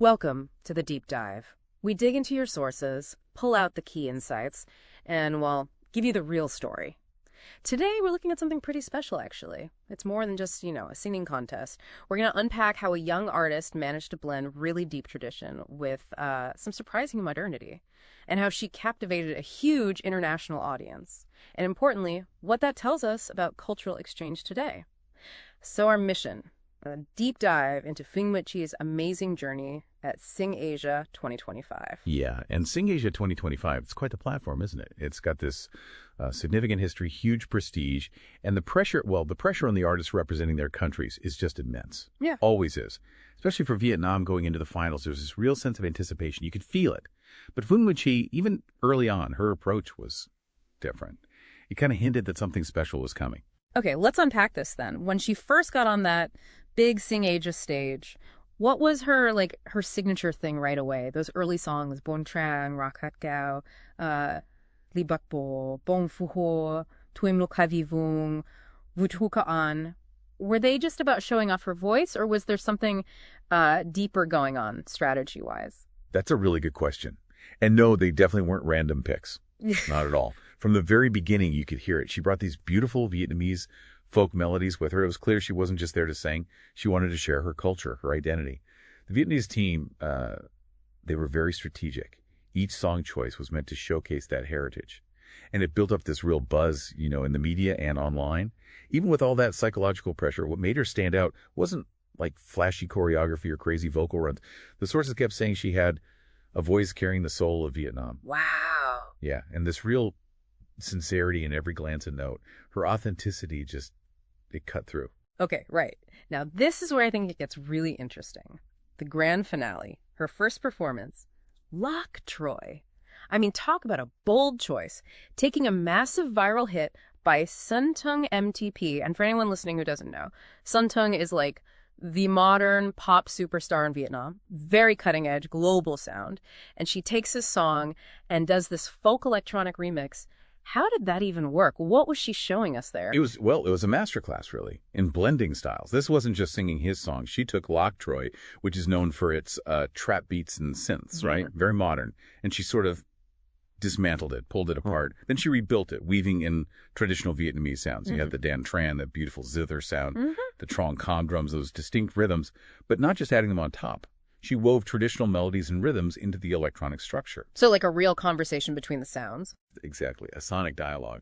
Welcome to the deep dive. We dig into your sources, pull out the key insights, and, well, give you the real story. Today, we're looking at something pretty special, actually. It's more than just, a singing contest. We're going to unpack how a young artist managed to blend really deep tradition with some surprising modernity, and how she captivated a huge international audience. And importantly, what that tells us about cultural exchange today. So our mission, a deep dive into Phương Mỹ Chi's amazing journey at SingAsia 2025. Yeah, and SingAsia 2025, it's quite the platform, isn't it? It's got this significant history, huge prestige, and the pressure on the artists representing their countries is just immense. Yeah. Always is. Especially for Vietnam going into the finals, there's this real sense of anticipation. You could feel it. But Phương Mỹ Chi, even early on, her approach was different. It kind of hinted that something special was coming. Okay, let's unpack this then. When she first got on that big SingAsia stage, what was her signature thing right away? Those early songs, Bon Trang, Rak Hat Gao, Li Bak Bo, Bong Phu Ho, Tuim Lo Ka Vi Vung, Vu Thu Ka An. Were they just about showing off her voice, or was there something deeper going on strategy-wise? That's a really good question. And no, they definitely weren't random picks. Not at all. From the very beginning, you could hear it. She brought these beautiful Vietnamese folk melodies with her. It was clear she wasn't just there to sing. She wanted to share her culture, her identity. The Vietnamese team, they were very strategic. Each song choice was meant to showcase that heritage. And it built up this real buzz, in the media and online. Even with all that psychological pressure, what made her stand out wasn't like flashy choreography or crazy vocal runs. The sources kept saying she had a voice carrying the soul of Vietnam. Wow. Yeah, and this real sincerity in every glance and note. Her authenticity it cut through. Okay, right. Now, this is where I think it gets really interesting. The grand finale, her first performance, Lock Troy. I mean, talk about a bold choice. Taking a massive viral hit by Sun Tung MTP. And for anyone listening who doesn't know, Sun Tung is like the modern pop superstar in Vietnam. Very cutting edge, global sound. And she takes his song and does this folk electronic remix. How did that even work? What was she showing us there? It was a masterclass, really, in blending styles. This wasn't just singing his song. She took Lock Troy, which is known for its trap beats and synths, right? Very modern. And she sort of dismantled it, pulled it apart. Then she rebuilt it, weaving in traditional Vietnamese sounds. You had the Dan Tran, that beautiful zither sound, the Trong Com drums, those distinct rhythms, but not just adding them on top. She wove traditional melodies and rhythms into the electronic structure. So like a real conversation between the sounds? Exactly, a sonic dialogue.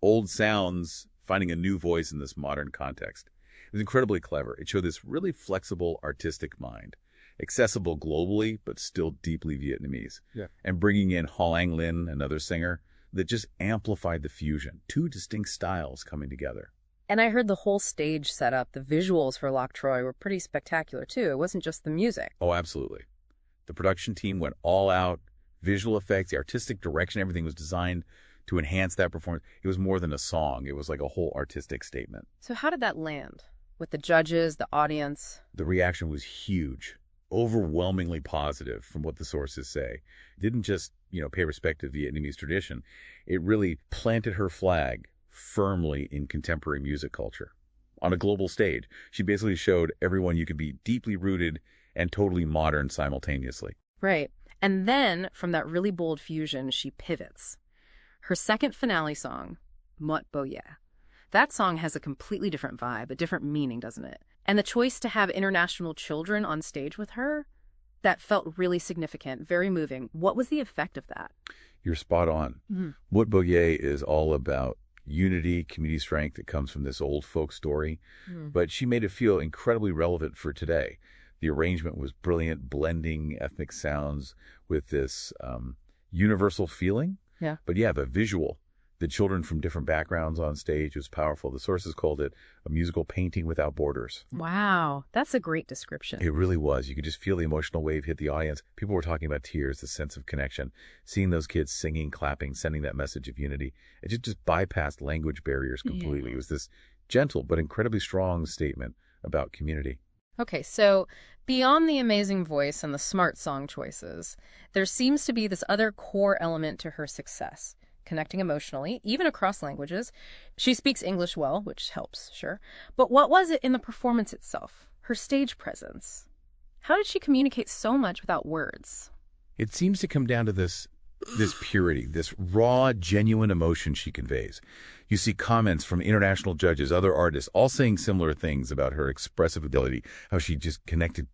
Old sounds finding a new voice in this modern context. It was incredibly clever. It showed this really flexible artistic mind, accessible globally, but still deeply Vietnamese. Yeah. And bringing in Ho Anh Linh, another singer, that just amplified the fusion. Two distinct styles coming together. And I heard the whole stage setup, the visuals for Lock Troy were pretty spectacular, too. It wasn't just the music. Oh, absolutely. The production team went all out. Visual effects, the artistic direction, everything was designed to enhance that performance. It was more than a song. It was like a whole artistic statement. So how did that land? With the judges, the audience? The reaction was huge. Overwhelmingly positive from what the sources say. It didn't just, pay respect to Vietnamese tradition. It really planted her flag firmly in contemporary music culture. On a global stage, she basically showed everyone you could be deeply rooted and totally modern simultaneously. Right. And then, from that really bold fusion, she pivots. Her second finale song, Mot Bo Ye. That song has a completely different vibe, a different meaning, doesn't it? And the choice to have international children on stage with her, that felt really significant, very moving. What was the effect of that? You're spot on. Mot Bo Ye is all about unity, community strength that comes from this old folk story. But she made it feel incredibly relevant for today. The arrangement was brilliant, blending ethnic sounds with this universal feeling. Yeah. But yeah, the visual, the children from different backgrounds on stage was powerful. The sources called it a musical painting without borders. Wow, that's a great description. It really was. You could just feel the emotional wave hit the audience. People were talking about tears, the sense of connection, seeing those kids singing, clapping, sending that message of unity. It just bypassed language barriers completely. Yeah. It was this gentle but incredibly strong statement about community. Okay, so beyond the amazing voice and the smart song choices, there seems to be this other core element to her success. Connecting emotionally, even across languages. She speaks English well, which helps, sure. But what was it in the performance itself? Her stage presence? How did she communicate so much without words? It seems to come down to this purity, this raw, genuine emotion she conveys. You see comments from international judges, other artists, all saying similar things about her expressive ability, how she just connected,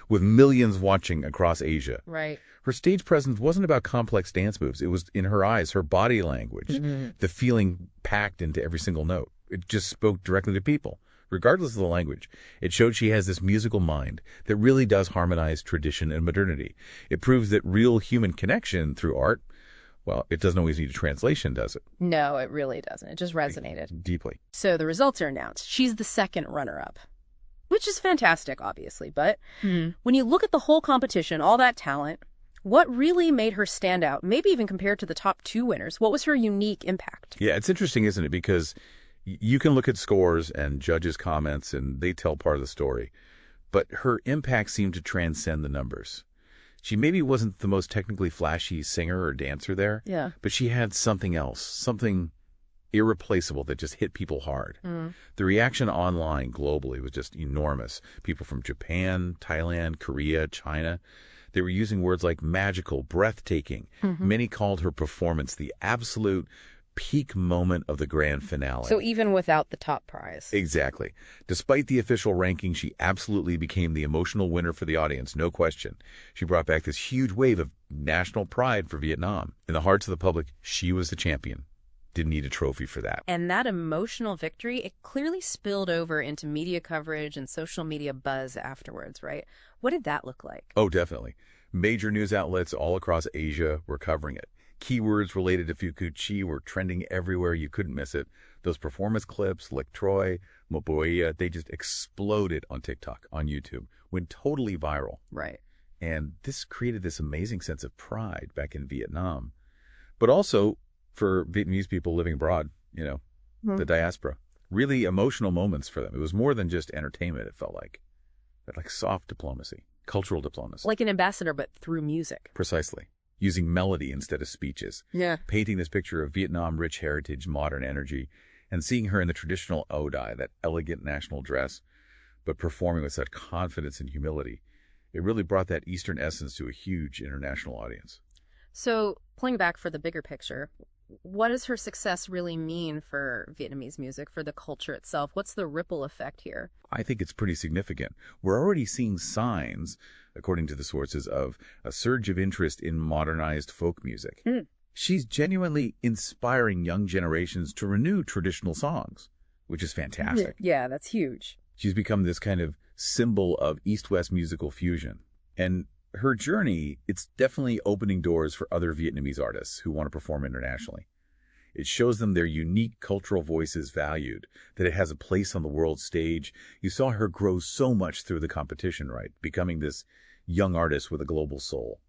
with millions watching across Asia. Right. Her stage presence wasn't about complex dance moves. It was in her eyes, her body language, the feeling packed into every single note. It just spoke directly to people, regardless of the language. It showed she has this musical mind that really does harmonize tradition and modernity. It proves that real human connection through art, well, it doesn't always need a translation, does it? No, it really doesn't. It just resonated. Deeply. So the results are announced. She's the second runner-up, which is fantastic, obviously. But when you look at the whole competition, all that talent, what really made her stand out, maybe even compared to the top two winners? What was her unique impact? Yeah, it's interesting, isn't it? Because you can look at scores and judges' comments, and they tell part of the story. But her impact seemed to transcend the numbers. She maybe wasn't the most technically flashy singer or dancer there, but she had something else, something irreplaceable that just hit people hard. The reaction online globally was just enormous. People from Japan, Thailand, Korea, China, they were using words like magical, breathtaking. Many called her performance the absolute peak moment of the grand finale. So even without the top prize. Exactly. Despite the official ranking, she absolutely became the emotional winner for the audience, no question. She brought back this huge wave of national pride for Vietnam. In the hearts of the public, she was the champion. Didn't need a trophy for that. And that emotional victory, it clearly spilled over into media coverage and social media buzz afterwards, right? What did that look like? Oh, definitely. Major news outlets all across Asia were covering it. Keywords related to Fuku Chi were trending everywhere. You couldn't miss it. Those performance clips, like Troy, Moboia, they just exploded on TikTok, on YouTube, went totally viral. Right. And this created this amazing sense of pride back in Vietnam. But also for Vietnamese people living abroad, the diaspora. Really emotional moments for them. It was more than just entertainment, it felt like. But like soft diplomacy, cultural diplomacy. Like an ambassador, but through music. Precisely. Using melody instead of speeches. Yeah. Painting this picture of Vietnam rich heritage, modern energy, and seeing her in the traditional áo đai, that elegant national dress, but performing with such confidence and humility. It really brought that Eastern essence to a huge international audience. So, pulling back for the bigger picture, what does her success really mean for Vietnamese music, for the culture itself? What's the ripple effect here? I think it's pretty significant. We're already seeing signs, according to the sources, of a surge of interest in modernized folk music. She's genuinely inspiring young generations to renew traditional songs, which is fantastic. Yeah, that's huge. She's become this kind of symbol of East-West musical fusion. And her journey, it's definitely opening doors for other Vietnamese artists who want to perform internationally. It shows them their unique cultural voice is valued, that it has a place on the world stage. You saw her grow so much through the competition, right? Becoming this young artist with a global soul.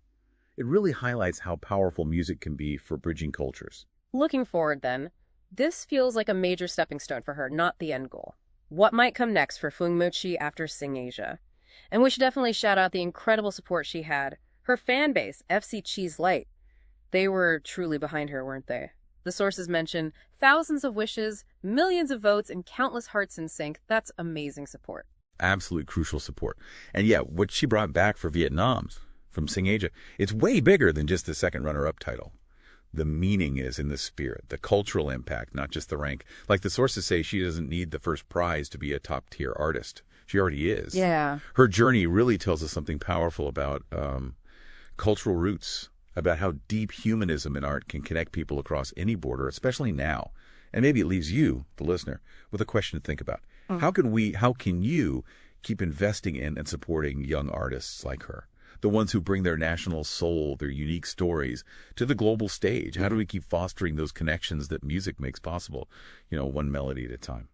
It really highlights how powerful music can be for bridging cultures. Looking forward then, this feels like a major stepping stone for her, not the end goal. What might come next for Phương Mỹ Chi after SingAsia? And we should definitely shout out the incredible support she had. Her fan base, FC Cheese Light. They were truly behind her, weren't they? The sources mention thousands of wishes, millions of votes, and countless hearts in sync. That's amazing support. Absolute crucial support. And yeah, what she brought back for Vietnam from SingAsia, it's way bigger than just the second runner-up title. The meaning is in the spirit, the cultural impact, not just the rank. Like the sources say, she doesn't need the first prize to be a top-tier artist. She already is. Yeah. Her journey really tells us something powerful about cultural roots, about how deep humanism in art can connect people across any border, especially now. And maybe it leaves you, the listener, with a question to think about. How can you keep investing in and supporting young artists like her? The ones who bring their national soul, their unique stories to the global stage. How do we keep fostering those connections that music makes possible, one melody at a time?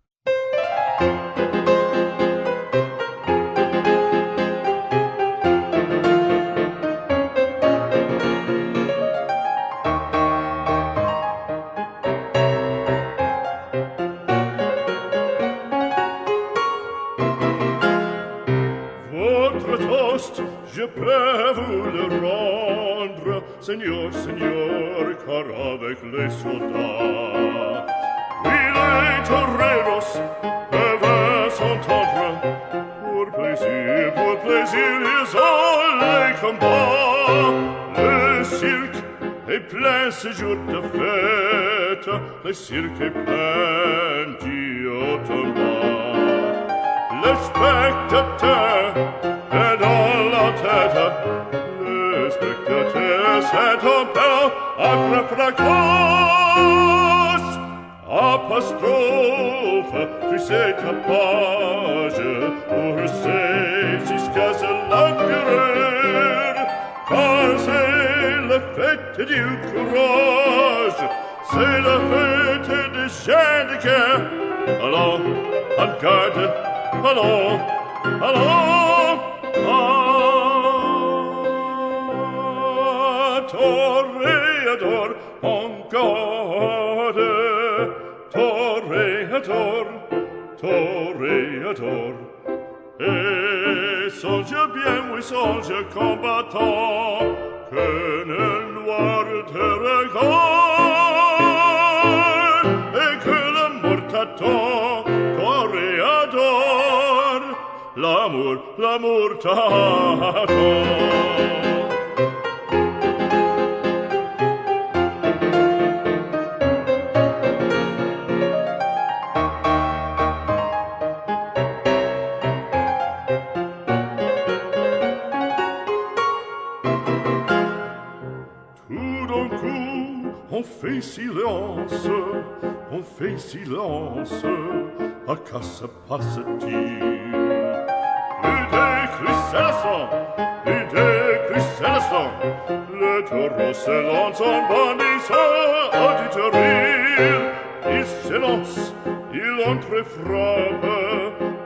Je peux vous le rendre, Seigneur, Seigneur, car avec les soldats, oui, les toreros peuvent s'entendre, Pour plaisir, ils ont les combats. Le cirque est plein ce jour de fête. Le cirque est plein d'automates. Le spectateur est dans la tête. Le spectateur s'est en peur à fracas. Apostrophe, tu sais ta page, pour c'est jusqu'à ce l'empereur, car c'est la fête du courage, c'est la fête des gens de guerre. Allons, en garde, allons, allons, toréador, en garde. Toréador, et songe bien, oui, songe combattant, que le noir te regarde, et que l'amour t'attend, toréador, l'amour t'attend. On fait silence, à quoi se passe-t-il? Plus de sang, le taureau se lance en bandissant auditorie. Il s'élance, il entre et frappe,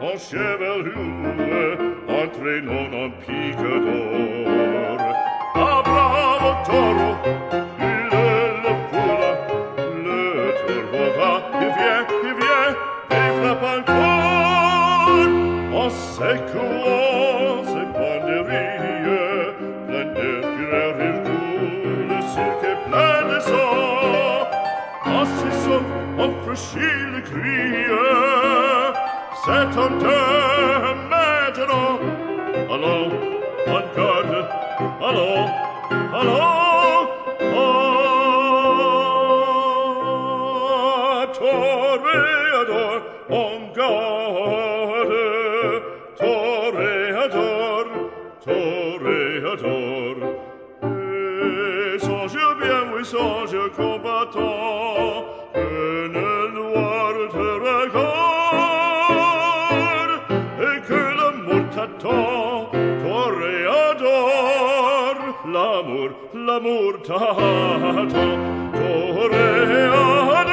en chevelure, entraînant en pique d'or. Ah, bravo taureau! Secouant ses banderilles, plein de fureur il coule, le cirque est plein de sang. En ses sauts, on franchit le cri, c'est en deux maintenant. Allons, en garde, allons, allons, toréador, en garde. Toréador, et songe bien, oui, songe combattant, que le noir te regarde, et que l'amour t'attend, toréador, l'amour t'attend, toréador.